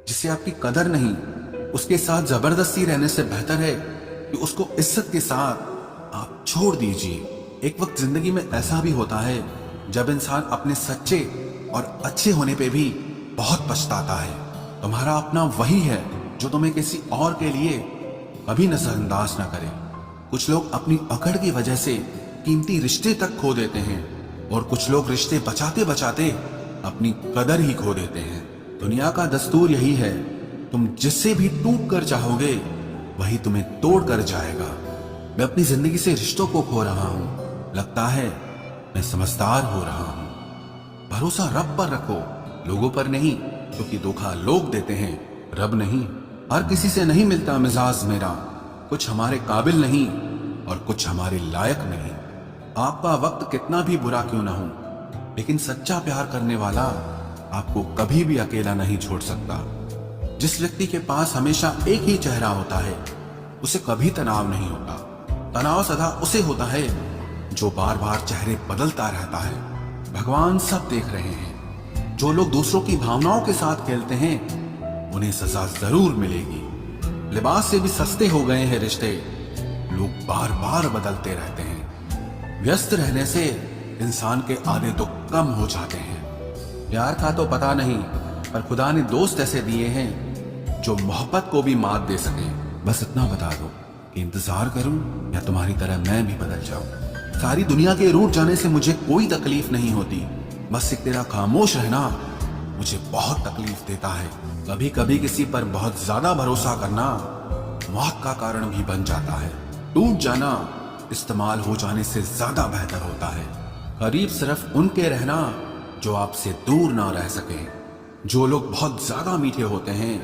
जिसे आपकी कदर नहीं, उसके साथ जबरदस्ती रहने से बेहतर है कि उसको इज्जत के साथ आप छोड़ दीजिए। एक वक्त जिंदगी में ऐसा भी होता है जब इंसान अपने सच्चे और अच्छे होने पे भी बहुत पछताता है। तुम्हारा अपना वही है जो तुम्हें किसी और के लिए कभी नजरअंदाज ना करे। कुछ लोग अपनी अकड़ की वजह से कीमती रिश्ते तक खो देते हैं और कुछ लोग रिश्ते बचाते बचाते अपनी कदर ही खो देते हैं। दुनिया का दस्तूर यही है, तुम जिससे भी टूट कर चाहोगे वही तुम्हें तोड़ कर जाएगा। मैं अपनी जिंदगी से रिश्तों को खो रहा हूं, लगता है मैं समझदार हो रहा हूं। भरोसा रब पर रखो, लोगों पर नहीं, क्योंकि धोखा लोग देते हैं, रब नहीं। हर किसी से नहीं मिलता मिजाज मेरा, कुछ हमारे काबिल नहीं और कुछ हमारे लायक नहीं। आपका वक्त कितना भी बुरा क्यों ना हो, लेकिन सच्चा प्यार करने वाला आपको कभी भी अकेला नहीं छोड़ सकता। जिस व्यक्ति के पास हमेशा एक ही चेहरा होता है उसे कभी तनाव नहीं होता। तनाव सदा उसे होता है जो बार बार चेहरे बदलता रहता है। भगवान सब देख रहे हैं। जो लोग दूसरों की भावनाओं के साथ खेलते हैं उन्हें सजा जरूर मिलेगी। लिबास से भी सस्ते हो गए हैं रिश्ते, लोग बार बार बदलते रहते हैं। व्यस्त रहने से इंसान के आदे तो कम हो जाते हैं। प्यार का तो पता नहीं, पर खुदा ने दोस्त ऐसे दिए हैं जो मोहब्बत को भी मात दे सके। बस इतना बता दो कि इंतजार करूं या तुम्हारी तरह मैं भी बदल जाऊं। सारी दुनिया के रूठ जाने से मुझे कोई तकलीफ नहीं होती, बस एक तेरा खामोश रहना मुझे बहुत तकलीफ देता है। कभी कभी किसी पर बहुत ज्यादा भरोसा करना मौत का कारण भी बन जाता है। टूट जाना इस्तेमाल हो जाने से ज्यादा बेहतर होता है। करीब सिर्फ उनके रहना जो आपसे दूर ना रह सके। जो लोग बहुत ज्यादा मीठे होते हैं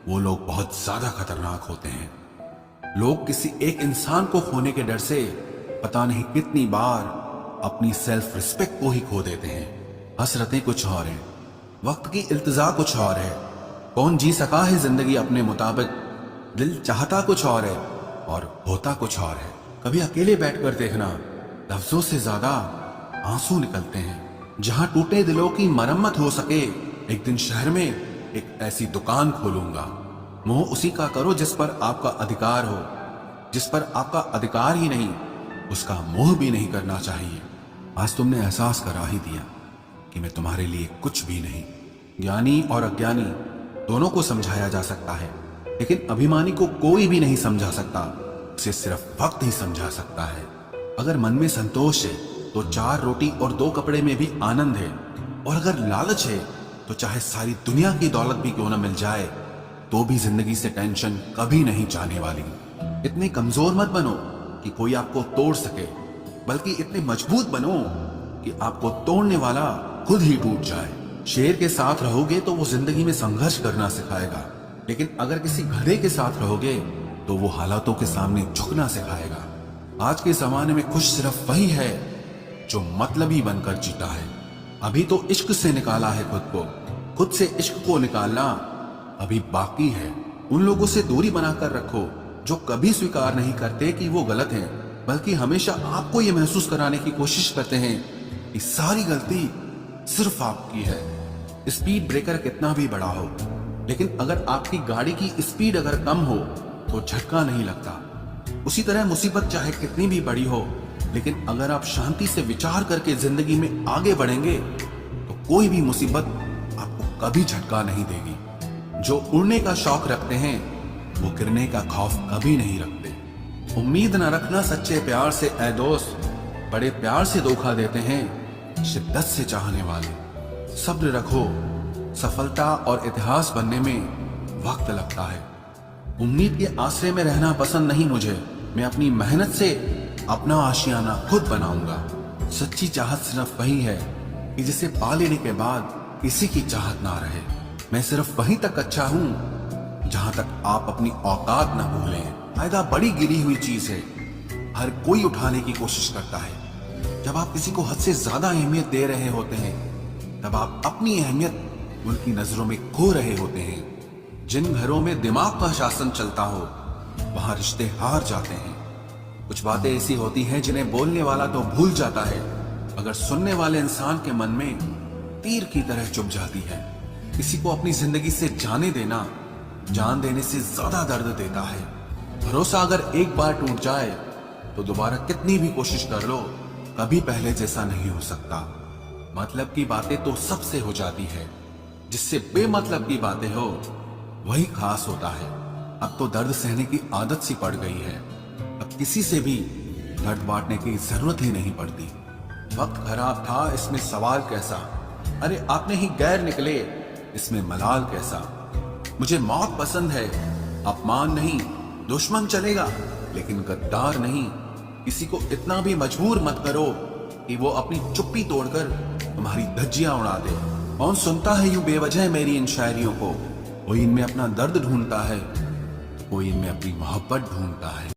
वो लोग बहुत ज्यादा खतरनाक होते हैं। लोग किसी एक इंसान को खोने के डर से पता नहीं कितनी बार अपनी सेल्फ रिस्पेक्ट को ही खो देते हैं। हसरतें कुछ और हैं, वक्त की इल्तिजा कुछ और है। कौन जी सका है जिंदगी अपने मुताबिक, दिल चाहता कुछ और है और होता कुछ और है। कभी अकेले बैठकर देखना, लफ्जों से ज्यादा आंसू निकलते हैं। जहां टूटे दिलों की मरम्मत हो सके, एक दिन शहर में एक ऐसी दुकान खोलूंगा। मोह उसी का करो जिस पर आपका अधिकार हो, जिस पर आपका अधिकार ही नहीं उसका मोह भी नहीं करना चाहिए। आज तुमने एहसास करा ही दिया कि मैं तुम्हारे लिए कुछ भी नहीं। ज्ञानी और अज्ञानी दोनों को समझाया जा सकता है, लेकिन अभिमानी को कोई भी नहीं समझा सकता, उसे सिर्फ वक्त ही समझा सकता है। अगर मन में संतोष है तो 4 रोटी और 2 कपड़े में भी आनंद है, और अगर लालच है तो चाहे सारी दुनिया की दौलत भी क्यों न मिल जाए तो भी जिंदगी से टेंशन कभी नहीं जाने वाली। इतने कमजोर मत बनो कि कोई आपको तोड़ सके, बल्कि इतने मजबूत बनो कि आपको तोड़ने वाला खुद ही टूट जाए। शेर के साथ रहोगे तो वो जिंदगी में संघर्ष करना सिखाएगा, लेकिन अगर किसी गधे के साथ रहोगे तो वो हालातों के सामने झुकना सिखाएगा। आज के जमाने में खुश सिर्फ वही है जो मतलबी बनकर जीता है। अभी तो इश्क से निकाला है खुद को, खुद से इश्क को निकालना अभी बाकी है। उन लोगों से दूरी बनाकर रखो जो कभी स्वीकार नहीं करते कि वो गलत हैं, बल्कि हमेशा आपको ये महसूस कराने की कोशिश करते हैं कि सारी गलती सिर्फ आपकी है। स्पीड ब्रेकर कितना भी बड़ा हो, लेकिन अगर आपकी गाड़ी की स्पीड अगर कम हो तो झटका नहीं लगता। उसी तरह मुसीबत चाहे कितनी भी बड़ी हो, लेकिन अगर आप शांति से विचार करके जिंदगी में आगे बढ़ेंगे तो कोई भी मुसीबत आपको कभी झटका नहीं देगी। जो उड़ने का शौक रखते हैं वो गिरने का खौफ कभी नहीं रखते। उम्मीद न रखना सच्चे प्यार से ऐ दोस्त, बड़े प्यार से धोखा देते हैं शिद्दत से चाहने वाले। सब्र रखो, सफलता और इतिहास बनने में वक्त लगता है। उम्मीद के आसरे में रहना पसंद नहीं मुझे, मैं अपनी मेहनत से अपना आशियाना खुद बनाऊंगा। सच्ची चाहत सिर्फ वही है कि जिसे पा लेने के बाद किसी की चाहत ना रहे। मैं सिर्फ वहीं तक अच्छा हूं जहां तक आप अपनी औकात ना भूलें। फायदा बड़ी गिरी हुई चीज है, हर कोई उठाने की कोशिश करता है। जब आप किसी को हद से ज्यादा अहमियत दे रहे होते हैं तब आप अपनी अहमियत उनकी नजरों में खो रहे होते हैं। जिन घरों में दिमाग का शासन चलता हो वहां रिश्ते हार जाते हैं। कुछ बातें ऐसी होती हैं जिन्हें बोलने वाला तो भूल जाता है, मगर सुनने वाले इंसान के मन में तीर की तरह चुभ जाती है। किसी को अपनी जिंदगी से जाने देना जान देने से ज्यादा दर्द देता है। भरोसा अगर एक बार टूट जाए तो दोबारा कितनी भी कोशिश कर लो, कभी पहले जैसा नहीं हो सकता। मतलब की बातें तो सबसे हो जाती है, जिससे बेमतलब की बातें हो वही खास होता है। अब तो दर्द सहने की आदत सी पड़ गई है, अब किसी से भी दर्द बांटने की जरूरत ही नहीं पड़ती। वक्त खराब था, इसमें सवाल कैसा, अरे आपने ही गैर निकले, इसमें मलाल कैसा। मुझे मौत पसंद है, अपमान नहीं, दुश्मन चलेगा लेकिन गद्दार नहीं। किसी को इतना भी मजबूर मत करो कि वो अपनी चुप्पी तोड़कर तुम्हारी धज्जियां उड़ा दे। कौन सुनता है यूं बेवजह मेरी इन शायरियों को? कोई इनमें अपना दर्द ढूंढता है, तो कोई इनमें अपनी मोहब्बत ढूंढता है।